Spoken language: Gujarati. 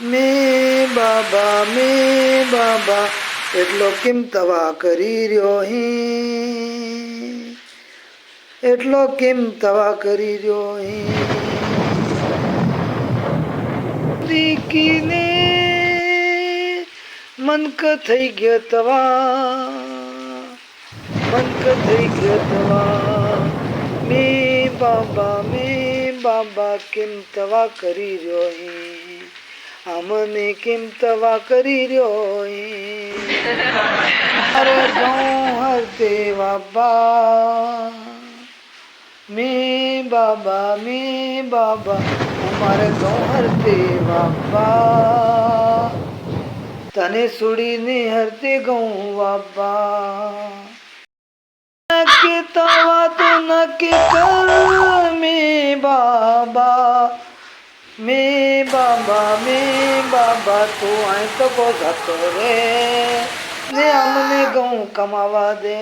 મેં બાબા એટલો કેમ તવા કરી રહ્યો હે, એટલો કેમ તવા કરી રહ્યો હે. દીકીને મનક થઈ ગયો તવા, મનક થઈ ગયો તવા. મેં બાબા કેમ તવા કરી રહ્યો હે, આમને કેમ તવા કરી રહ્યો હે. અરે ઘઉં હરતે બાબા, મેં બાબા અમારે ઘઉં હરતે બાબા, તને છોડીને હરતે ઘઉં બાબા. નક્કી તવા તો નક્કી કર મેં બાબા તું અહીં તો કો જતો રે ને અમને ઘઉં કમાવા દે.